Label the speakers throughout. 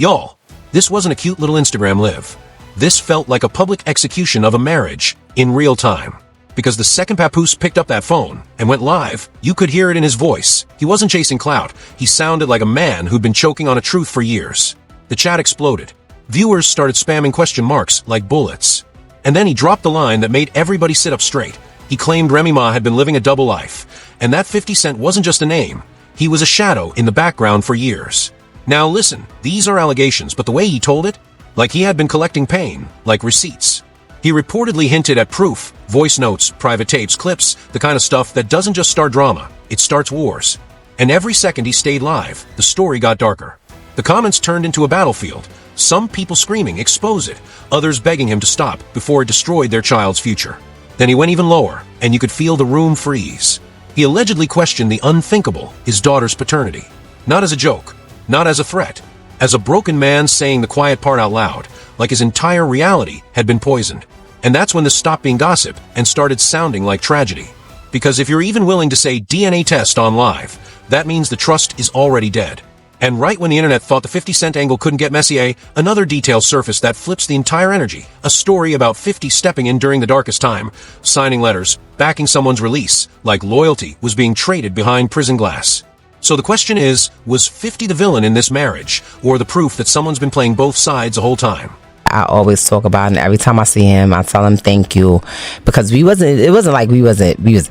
Speaker 1: Y'all, this wasn't a cute little Instagram live. This felt like a public execution of a marriage in real time. Because the second Papoose picked up that phone and went live, you could hear it in his voice. He wasn't chasing clout. He sounded like a man who'd been choking on a truth for years. The chat exploded. Viewers started spamming question marks like bullets. And then he dropped the line that made everybody sit up straight. He claimed Remy Ma had been living a double life. And that 50 Cent wasn't just a name. He was a shadow in the background for years. Now listen, these are allegations, but the way he told it, like he had been collecting pain, like receipts. He reportedly hinted at proof, voice notes, private tapes, clips, the kind of stuff that doesn't just start drama, it starts wars. And every second he stayed live, the story got darker. The comments turned into a battlefield, some people screaming, expose it, others begging him to stop before it destroyed their child's future. Then he went even lower, and you could feel the room freeze. He allegedly questioned the unthinkable, his daughter's paternity. Not as a joke, not as a threat, as a broken man saying the quiet part out loud, like his entire reality had been poisoned. And that's when this stopped being gossip and started sounding like tragedy. Because if you're even willing to say DNA test on live, that means the trust is already dead. And right when the internet thought the 50 Cent angle couldn't get messier, another detail surfaced that flips the entire energy. A story about 50 stepping in during the darkest time, signing letters, backing someone's release, like loyalty was being traded behind prison glass. So the question is, was 50 the villain in this marriage, or the proof that someone's been playing both sides the whole time?
Speaker 2: I always talk about it, and every time I see him, I tell him thank you, because it wasn't like we was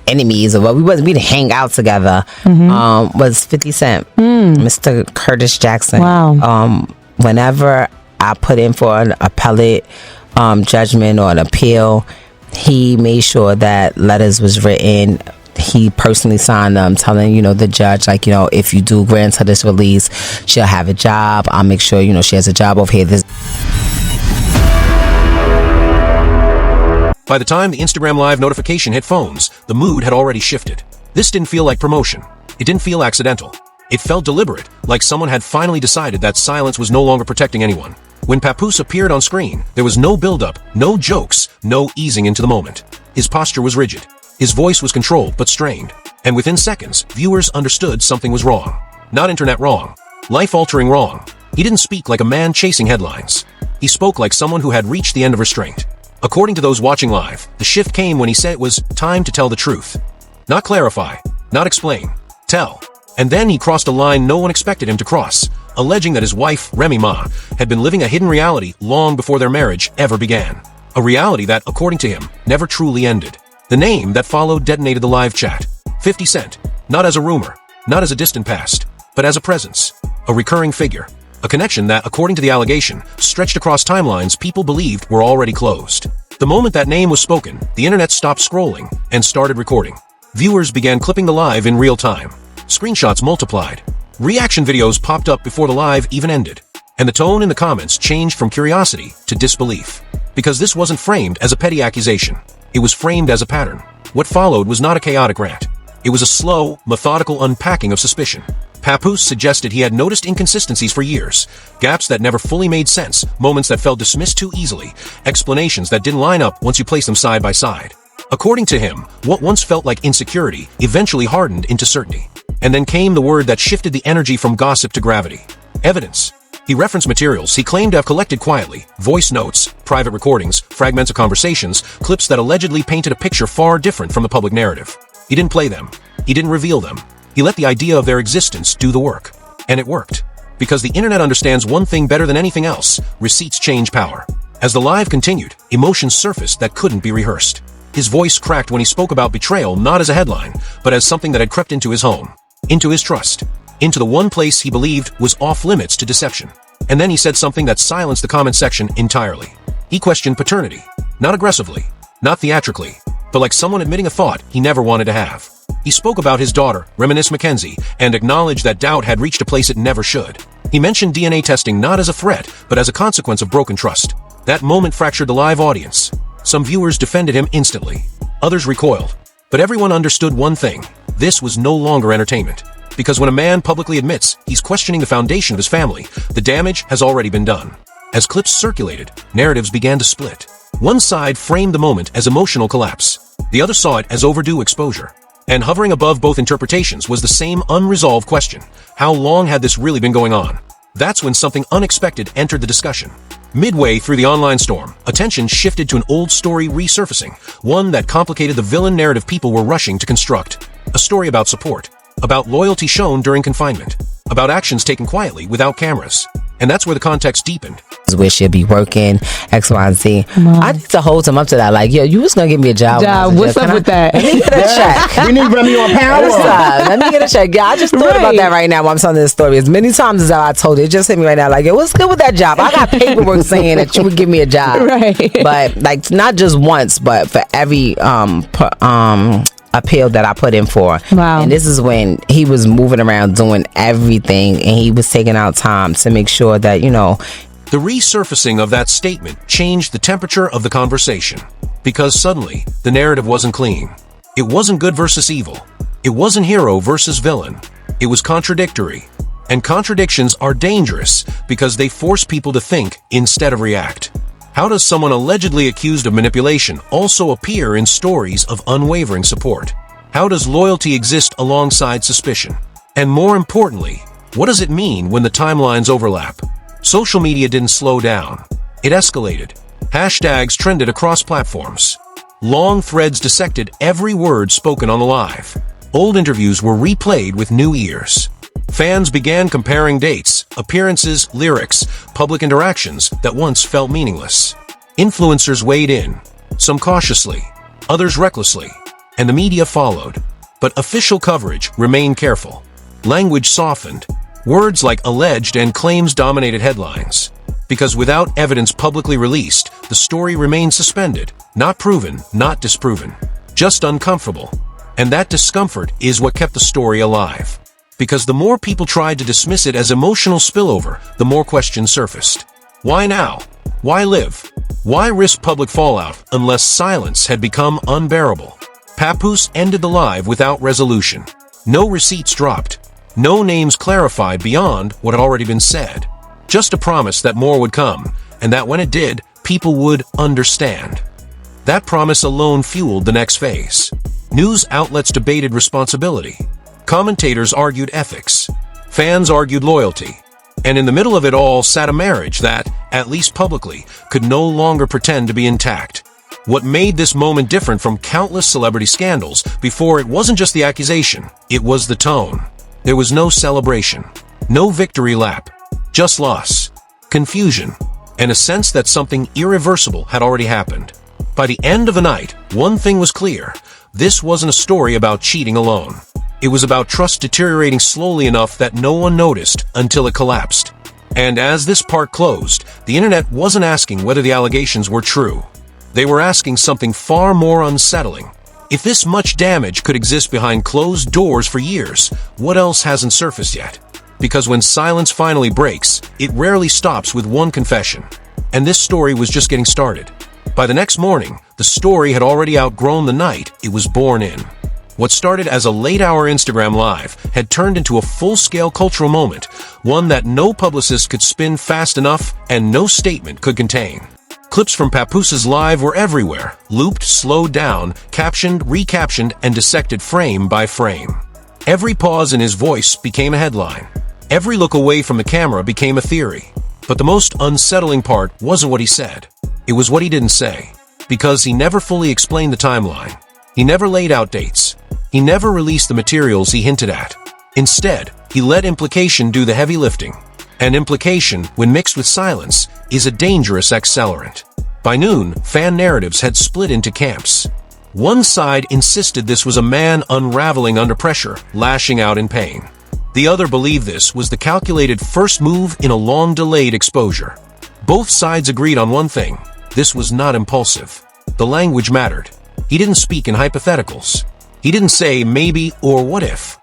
Speaker 2: enemies, or we didn't hang out together. Was 50 Cent, Mr. Curtis Jackson.
Speaker 3: Wow.
Speaker 2: Whenever I put in for an appellate judgment or an appeal, he made sure that letters was written. He personally signed them, telling, the judge, if you do grant her this release, she'll have a job. I'll make sure, she has a job over here.
Speaker 1: By the time the Instagram Live notification hit phones, the mood had already shifted. This didn't feel like promotion. It didn't feel accidental. It felt deliberate, like someone had finally decided that silence was no longer protecting anyone. When Papoose appeared on screen, there was no build-up, no jokes, no easing into the moment. His posture was rigid. His voice was controlled but strained. And within seconds, viewers understood something was wrong. Not internet wrong. Life-altering wrong. He didn't speak like a man chasing headlines. He spoke like someone who had reached the end of restraint. According to those watching live, the shift came when he said it was time to tell the truth. Not clarify, not explain, tell. And then he crossed a line no one expected him to cross, alleging that his wife, Remy Ma, had been living a hidden reality long before their marriage ever began. A reality that, according to him, never truly ended. The name that followed detonated the live chat. 50 Cent, not as a rumor, not as a distant past, but as a presence, a recurring figure. A connection that, according to the allegation, stretched across timelines people believed were already closed. The moment that name was spoken, the internet stopped scrolling and started recording. Viewers began clipping the live in real time. Screenshots multiplied. Reaction videos popped up before the live even ended. And the tone in the comments changed from curiosity to disbelief. Because this wasn't framed as a petty accusation. It was framed as a pattern. What followed was not a chaotic rant. It was a slow, methodical unpacking of suspicion. Papoose suggested he had noticed inconsistencies for years, gaps that never fully made sense, moments that felt dismissed too easily, explanations that didn't line up once you placed them side by side. According to him, what once felt like insecurity eventually hardened into certainty. And then came the word that shifted the energy from gossip to gravity. Evidence. He referenced materials he claimed to have collected quietly, voice notes, private recordings, fragments of conversations, clips that allegedly painted a picture far different from the public narrative. He didn't play them. He didn't reveal them. He let the idea of their existence do the work. And it worked. Because the internet understands one thing better than anything else: receipts change power. As the live continued, emotions surfaced that couldn't be rehearsed. His voice cracked when he spoke about betrayal not as a headline, but as something that had crept into his home, into his trust, into the one place he believed was off limits to deception. And then he said something that silenced the comment section entirely. He questioned paternity. Not aggressively, not theatrically, but like someone admitting a thought he never wanted to have. He spoke about his daughter, Remy Mackenzie, and acknowledged that doubt had reached a place it never should. He mentioned DNA testing not as a threat, but as a consequence of broken trust. That moment fractured the live audience. Some viewers defended him instantly. Others recoiled. But everyone understood one thing. This was no longer entertainment. Because when a man publicly admits he's questioning the foundation of his family, the damage has already been done. As clips circulated, narratives began to split. One side framed the moment as emotional collapse. The other saw it as overdue exposure. And hovering above both interpretations was the same unresolved question. How long had this really been going on? That's when something unexpected entered the discussion. Midway through the online storm, attention shifted to an old story resurfacing, one that complicated the villain narrative people were rushing to construct. A story about support, about loyalty shown during confinement, about actions taken quietly without cameras. And that's where the context deepened.
Speaker 2: Where she'll be working, X, Y, and Z. I need to hold him up to that. Like, yo, you was gonna give me a job.
Speaker 3: What's up with that?
Speaker 2: Let me get a check.
Speaker 4: We need Remy on power.
Speaker 2: Let me get a check. Yeah, I just thought about that right now while I'm telling this story. As many times as I told it, it just hit me right now. Like, yo, what's good with that job? I got paperwork saying that you would give me a job.
Speaker 3: Right.
Speaker 2: But like, not just once, but for every appeal that I put in for.
Speaker 3: Wow.
Speaker 2: And this is when he was moving around doing everything, and he was taking out time to make sure that, you know.
Speaker 1: The resurfacing of that statement changed the temperature of the conversation, because suddenly the narrative wasn't clean. It wasn't good versus evil. It wasn't hero versus villain. It was contradictory. And contradictions are dangerous because they force people to think instead of react. How does someone allegedly accused of manipulation also appear in stories of unwavering support? How does loyalty exist alongside suspicion? And more importantly, what does it mean when the timelines overlap? Social media didn't slow down. It escalated. Hashtags trended across platforms. Long threads dissected every word spoken on the live. Old interviews were replayed with new ears. Fans began comparing dates, appearances, lyrics, public interactions that once felt meaningless. Influencers weighed in, some cautiously, others recklessly, and the media followed. But official coverage remained careful. Language softened. Words like alleged and claims dominated headlines. Because without evidence publicly released, the story remained suspended, not proven, not disproven, just uncomfortable. And that discomfort is what kept the story alive. Because the more people tried to dismiss it as emotional spillover, the more questions surfaced. Why now? Why live? Why risk public fallout unless silence had become unbearable? Papoose ended the live without resolution. No receipts dropped. No names clarified beyond what had already been said. Just a promise that more would come, and that when it did, people would understand. That promise alone fueled the next phase. News outlets debated responsibility. Commentators argued ethics. Fans argued loyalty. And in the middle of it all sat a marriage that, at least publicly, could no longer pretend to be intact. What made this moment different from countless celebrity scandals before, it wasn't just the accusation, it was the tone. There was no celebration, no victory lap, just loss, confusion, and a sense that something irreversible had already happened. By the end of the night, one thing was clear. This wasn't a story about cheating alone. It was about trust deteriorating slowly enough that no one noticed until it collapsed. And as this part closed, the internet wasn't asking whether the allegations were true. They were asking something far more unsettling. If this much damage could exist behind closed doors for years, what else hasn't surfaced yet? Because when silence finally breaks, it rarely stops with one confession. And this story was just getting started. By the next morning, the story had already outgrown the night it was born in. What started as a late-hour Instagram live had turned into a full-scale cultural moment, one that no publicist could spin fast enough and no statement could contain. Clips from Papoose's live were everywhere, looped, slowed down, captioned, recaptioned, and dissected frame by frame. Every pause in his voice became a headline. Every look away from the camera became a theory. But the most unsettling part wasn't what he said. It was what he didn't say. Because he never fully explained the timeline. He never laid out dates. He never released the materials he hinted at. Instead, he let implication do the heavy lifting. And implication, when mixed with silence, is a dangerous accelerant. By noon, fan narratives had split into camps. One side insisted this was a man unraveling under pressure, lashing out in pain. The other believed this was the calculated first move in a long-delayed exposure. Both sides agreed on one thing. This was not impulsive. The language mattered. He didn't speak in hypotheticals. He didn't say maybe or what if.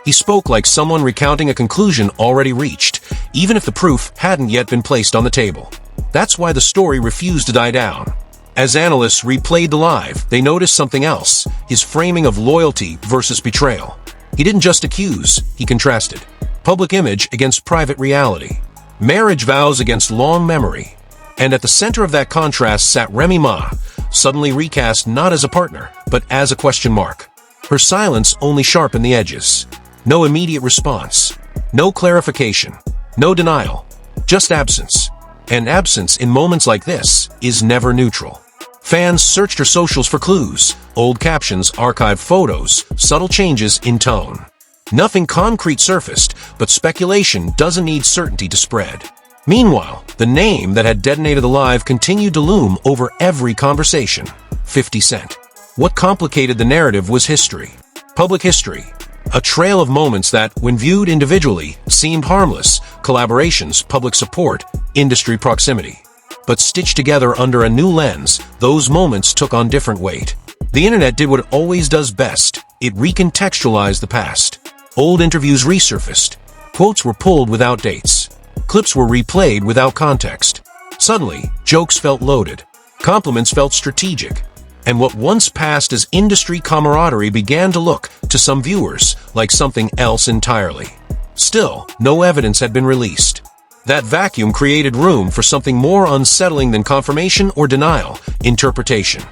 Speaker 1: He spoke like someone recounting a conclusion already reached, even if the proof hadn't yet been placed on the table. That's why the story refused to die down. As analysts replayed the live, they noticed something else, his framing of loyalty versus betrayal. He didn't just accuse, he contrasted. Public image against private reality. Marriage vows against long memory. And at the center of that contrast sat Remy Ma, suddenly recast not as a partner, but as a question mark. Her silence only sharpened the edges. No immediate response. No clarification. No denial. just absence. And absence in moments like this is never neutral. Fans searched her socials for clues, old captions, archived photos, subtle changes in tone. Nothing concrete surfaced, but speculation doesn't need certainty to spread. Meanwhile, the name that had detonated the live continued to loom over every conversation: 50 Cent. What complicated the narrative was history. Public history. A trail of moments that, when viewed individually, seemed harmless: collaborations, public support, industry proximity. But stitched together under a new lens, those moments took on different weight. The internet did what it always does best: it recontextualized the past. Old interviews resurfaced. Quotes were pulled without dates. Clips were replayed without context. Suddenly, jokes felt loaded. Compliments felt strategic. And what once passed as industry camaraderie began to look, to some viewers, like something else entirely. Still, no evidence had been released. That vacuum created room for something more unsettling than confirmation or denial: interpretation.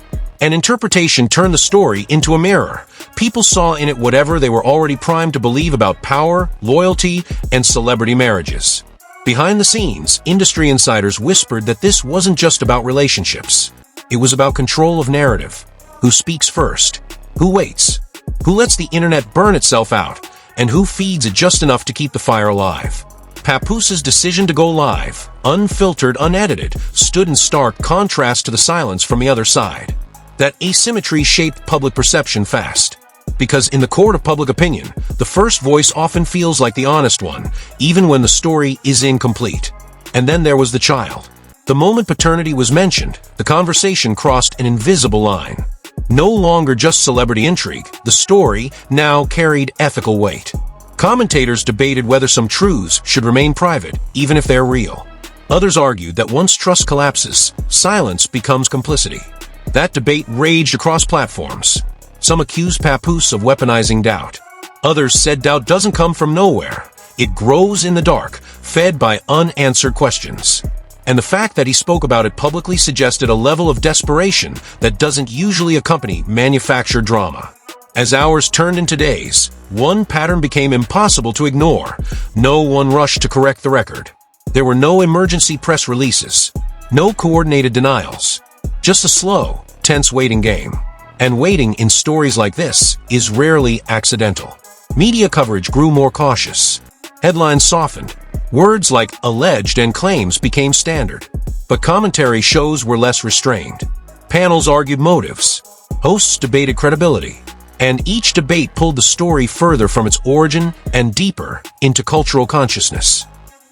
Speaker 1: And interpretation turned the story into a mirror. People saw in it whatever they were already primed to believe about power, loyalty, and celebrity marriages. Behind the scenes, industry insiders whispered that this wasn't just about relationships. It was about control of narrative. Who speaks first? Who waits? Who lets the internet burn itself out? And who feeds it just enough to keep the fire alive? Papoose's decision to go live, unfiltered, unedited, stood in stark contrast to the silence from the other side. That asymmetry shaped public perception fast. Because in the court of public opinion, the first voice often feels like the honest one, even when the story is incomplete. And then there was the child. The moment paternity was mentioned, the conversation crossed an invisible line. No longer just celebrity intrigue, the story now carried ethical weight. Commentators debated whether some truths should remain private, even if they're real. Others argued that once trust collapses, silence becomes complicity. That debate raged across platforms. Some accused Papoose of weaponizing doubt. Others said doubt doesn't come from nowhere. It grows in the dark, fed by unanswered questions. And the fact that he spoke about it publicly suggested a level of desperation that doesn't usually accompany manufactured drama. As hours turned into days, one pattern became impossible to ignore. No one rushed to correct the record. There were no emergency press releases, no coordinated denials, just a slow, tense waiting game. And waiting in stories like this is rarely accidental. Media coverage grew more cautious. Headlines softened. Words like alleged and claims became standard. But commentary shows were less restrained. Panels argued motives. Hosts debated credibility. And each debate pulled the story further from its origin and deeper into cultural consciousness.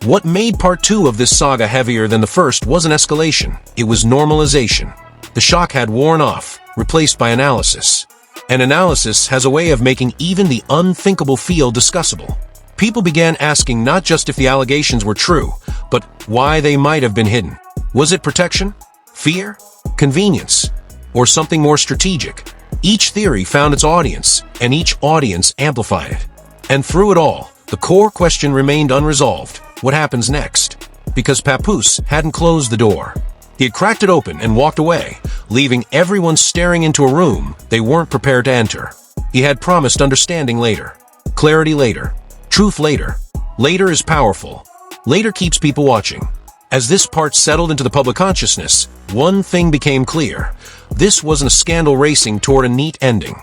Speaker 1: What made part 2 of this saga heavier than the first wasn't escalation. It was normalization. The shock had worn off, replaced by analysis. And analysis has a way of making even the unthinkable feel discussable. People began asking not just if the allegations were true, but why they might have been hidden. Was it protection? Fear? Convenience? Or something more strategic? Each theory found its audience, and each audience amplified it. And through it all, the core question remained unresolved: what happens next? Because Papoose hadn't closed the door. He had cracked it open and walked away, leaving everyone staring into a room they weren't prepared to enter. He had promised understanding later, clarity later, truth later. Later is powerful. Later keeps people watching. As this part settled into the public consciousness, one thing became clear. This wasn't a scandal racing toward a neat ending.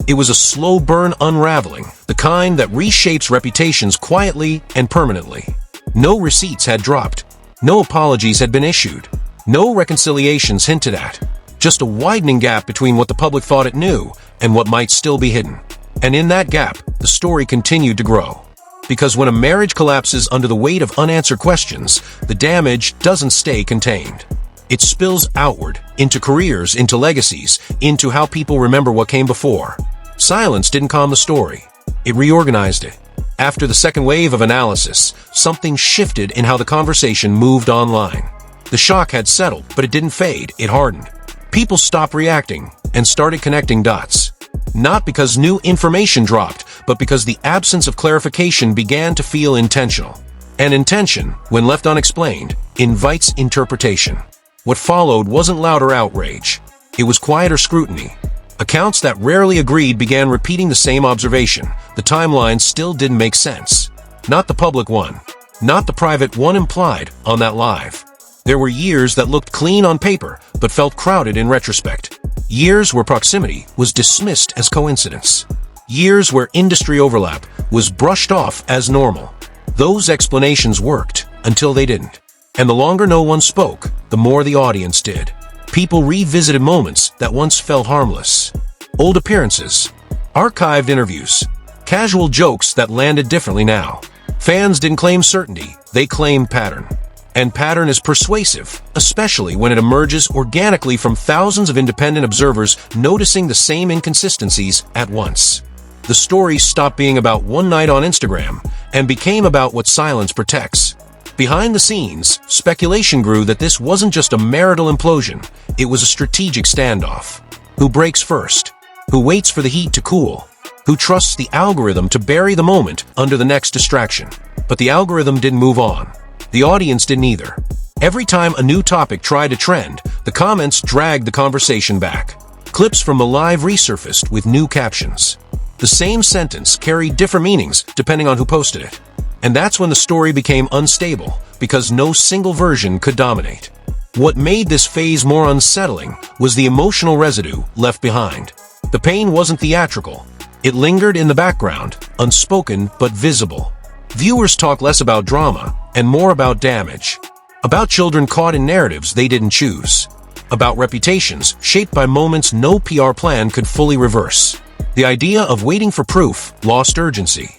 Speaker 1: It was a slow burn unraveling, the kind that reshapes reputations quietly and permanently. No receipts had dropped. No apologies had been issued. No reconciliations hinted at. Just a widening gap between what the public thought it knew and what might still be hidden. And in that gap, the story continued to grow. Because when a marriage collapses under the weight of unanswered questions, the damage doesn't stay contained. It spills outward, into careers, into legacies, into how people remember what came before. Silence didn't calm the story. It reorganized it. After the second wave of analysis, something shifted in how the conversation moved online. The shock had settled, but it didn't fade, it hardened. People stopped reacting and started connecting dots. Not because new information dropped, but because the absence of clarification began to feel intentional. And intention, when left unexplained, invites interpretation. What followed wasn't louder outrage. It was quieter scrutiny. Accounts that rarely agreed began repeating the same observation. The timeline still didn't make sense. Not the public one. not the private one implied on that live. There were years that looked clean on paper, but felt crowded in retrospect. Years where proximity was dismissed as coincidence. Years where industry overlap was brushed off as normal. Those explanations worked until they didn't. And the longer no one spoke, the more the audience did. People revisited moments that once felt harmless. Old appearances, archived interviews, casual jokes that landed differently now. Fans didn't claim certainty, they claimed pattern. And pattern is persuasive, especially when it emerges organically from thousands of independent observers noticing the same inconsistencies at once. The story stopped being about one night on Instagram and became about what silence protects. Behind the scenes, speculation grew that this wasn't just a marital implosion, it was a strategic standoff. Who breaks first? Who waits for the heat to cool? Who trusts the algorithm to bury the moment under the next distraction? But the algorithm didn't move on. The audience didn't either. Every time a new topic tried to trend, the comments dragged the conversation back. Clips from the live resurfaced with new captions. The same sentence carried different meanings depending on who posted it. And that's when the story became unstable, because no single version could dominate. What made this phase more unsettling was the emotional residue left behind. The pain wasn't theatrical. It lingered in the background, unspoken but visible. Viewers talk less about drama and more about damage. About children caught in narratives they didn't choose. About reputations shaped by moments no PR plan could fully reverse. The idea of waiting for proof lost urgency.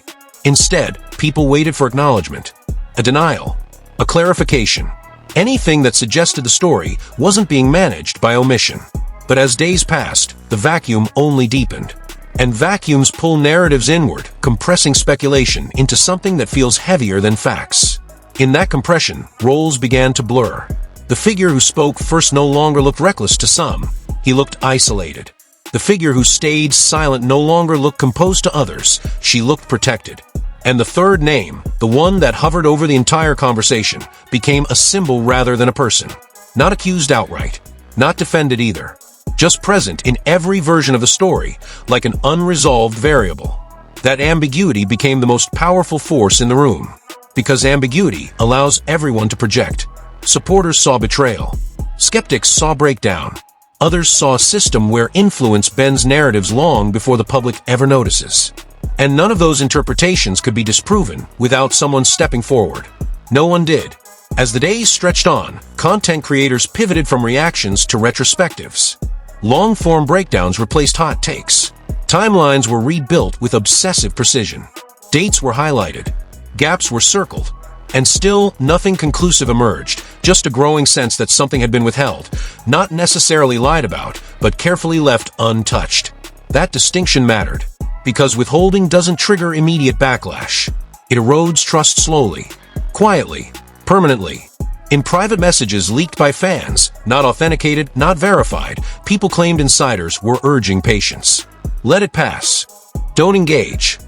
Speaker 1: Instead, people waited for acknowledgement, a denial, a clarification. Anything that suggested the story wasn't being managed by omission. But as days passed, the vacuum only deepened. And vacuums pull narratives inward, compressing speculation into something that feels heavier than facts. In that compression, roles began to blur. The figure who spoke first no longer looked reckless to some. He looked isolated. The figure who stayed silent no longer looked composed to others. She looked protected. And the third name, the one that hovered over the entire conversation, became a symbol rather than a person. Not accused outright. Not defended either. Just present in every version of the story, like an unresolved variable. That ambiguity became the most powerful force in the room. Because ambiguity allows everyone to project. Supporters saw betrayal. Skeptics saw breakdown. Others saw a system where influence bends narratives long before the public ever notices. And none of those interpretations could be disproven without someone stepping forward. No one did. As the days stretched on, content creators pivoted from reactions to retrospectives. Long-form breakdowns replaced hot takes. Timelines were rebuilt with obsessive precision. Dates were highlighted. Gaps were circled. And still, nothing conclusive emerged, just a growing sense that something had been withheld, not necessarily lied about, but carefully left untouched. That distinction mattered, because withholding doesn't trigger immediate backlash. It erodes trust slowly, quietly, permanently. In private messages leaked by fans, not authenticated, not verified, people claimed insiders were urging patience. Let it pass. Don't engage.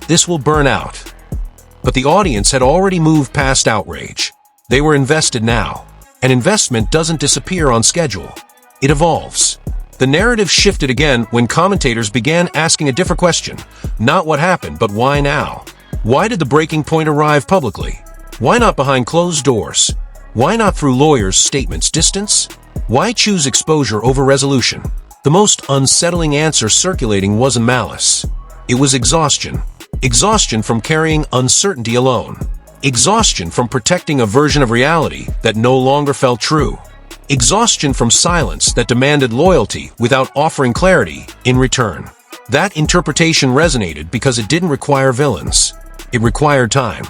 Speaker 1: This will burn out. But the audience had already moved past outrage. They were invested now. An investment doesn't disappear on schedule. It evolves. The narrative shifted again when commentators began asking a different question. Not what happened, but why now? Why did the breaking point arrive publicly? Why not behind closed doors? Why not through lawyers' statements? Distance? Why choose exposure over resolution? The most unsettling answer circulating wasn't malice. It was exhaustion. Exhaustion from carrying uncertainty alone. Exhaustion from protecting a version of reality that no longer felt true. Exhaustion from silence that demanded loyalty without offering clarity in return. That interpretation resonated because it didn't require villains. It required time.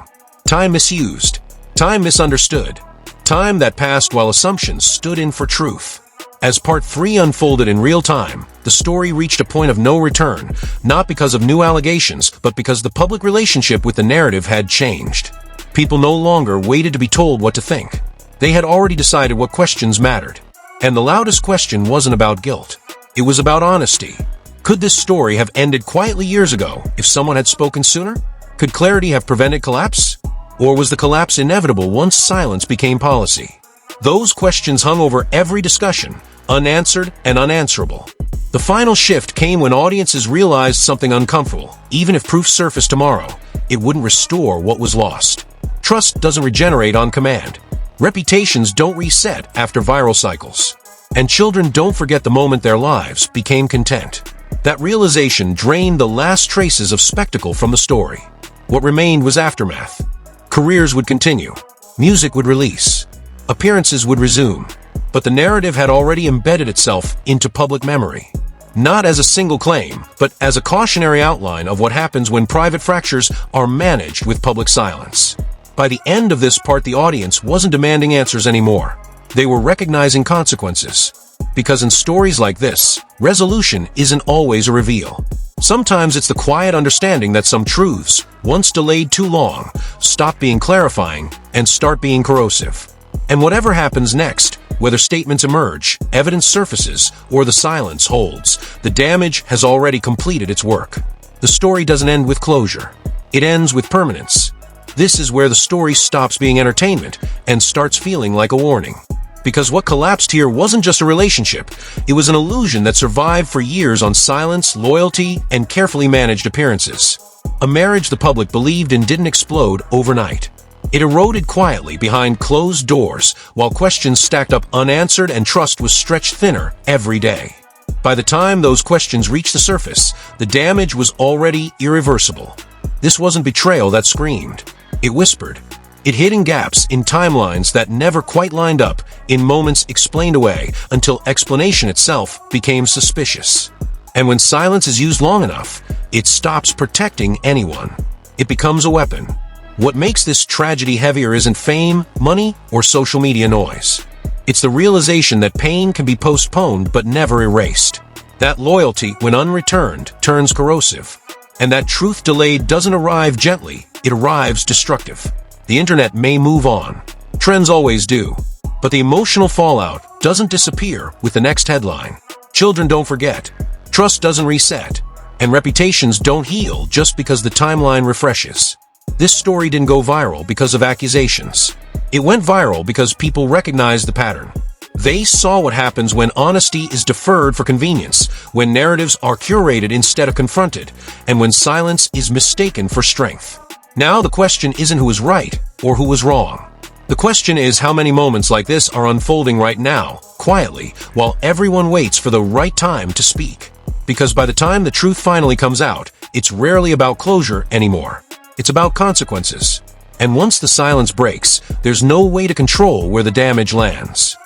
Speaker 1: Time misused. Time misunderstood. Time that passed while assumptions stood in for truth. As part 3 unfolded in real time, the story reached a point of no return, not because of new allegations, but because the public relationship with the narrative had changed. People no longer waited to be told what to think. They had already decided what questions mattered. And the loudest question wasn't about guilt. It was about honesty. Could this story have ended quietly years ago if someone had spoken sooner? Could clarity have prevented collapse? Or was the collapse inevitable once silence became policy? Those questions hung over every discussion, unanswered and unanswerable. The final shift came when audiences realized something uncomfortable. Even if proof surfaced tomorrow, it wouldn't restore what was lost. Trust doesn't regenerate on command. Reputations don't reset after viral cycles. And children don't forget the moment their lives became content. That realization drained the last traces of spectacle from the story. What remained was aftermath. Careers would continue. Music would release. Appearances would resume. But the narrative had already embedded itself into public memory. Not as a single claim, but as a cautionary outline of what happens when private fractures are managed with public silence. By the end of this part, the audience wasn't demanding answers anymore. They were recognizing consequences. Because in stories like this, resolution isn't always a reveal. Sometimes it's the quiet understanding that some truths, once delayed too long, stop being clarifying and start being corrosive. And whatever happens next, whether statements emerge, evidence surfaces, or the silence holds, the damage has already completed its work. The story doesn't end with closure. It ends with permanence. This is where the story stops being entertainment and starts feeling like a warning. Because what collapsed here wasn't just a relationship, it was an illusion that survived for years on silence, loyalty, and carefully managed appearances. A marriage the public believed in didn't explode overnight. It eroded quietly behind closed doors while questions stacked up unanswered and trust was stretched thinner every day. By the time those questions reached the surface, the damage was already irreversible. This wasn't betrayal that screamed. It whispered. It hid in gaps, in timelines that never quite lined up, in moments explained away until explanation itself became suspicious. And when silence is used long enough, it stops protecting anyone. It becomes a weapon. What makes this tragedy heavier isn't fame, money, or social media noise. It's the realization that pain can be postponed but never erased. That loyalty, when unreturned, turns corrosive. And that truth delayed doesn't arrive gently, it arrives destructive. The internet may move on. Trends always do. But the emotional fallout doesn't disappear with the next headline. Children don't forget. Trust doesn't reset. And reputations don't heal just because the timeline refreshes. This story didn't go viral because of accusations. It went viral because people recognized the pattern. They saw what happens when honesty is deferred for convenience, when narratives are curated instead of confronted, and when silence is mistaken for strength. Now the question isn't who was right or who was wrong. The question is how many moments like this are unfolding right now, quietly, while everyone waits for the right time to speak. Because by the time the truth finally comes out, it's rarely about closure anymore. It's about consequences. And once the silence breaks, there's no way to control where the damage lands.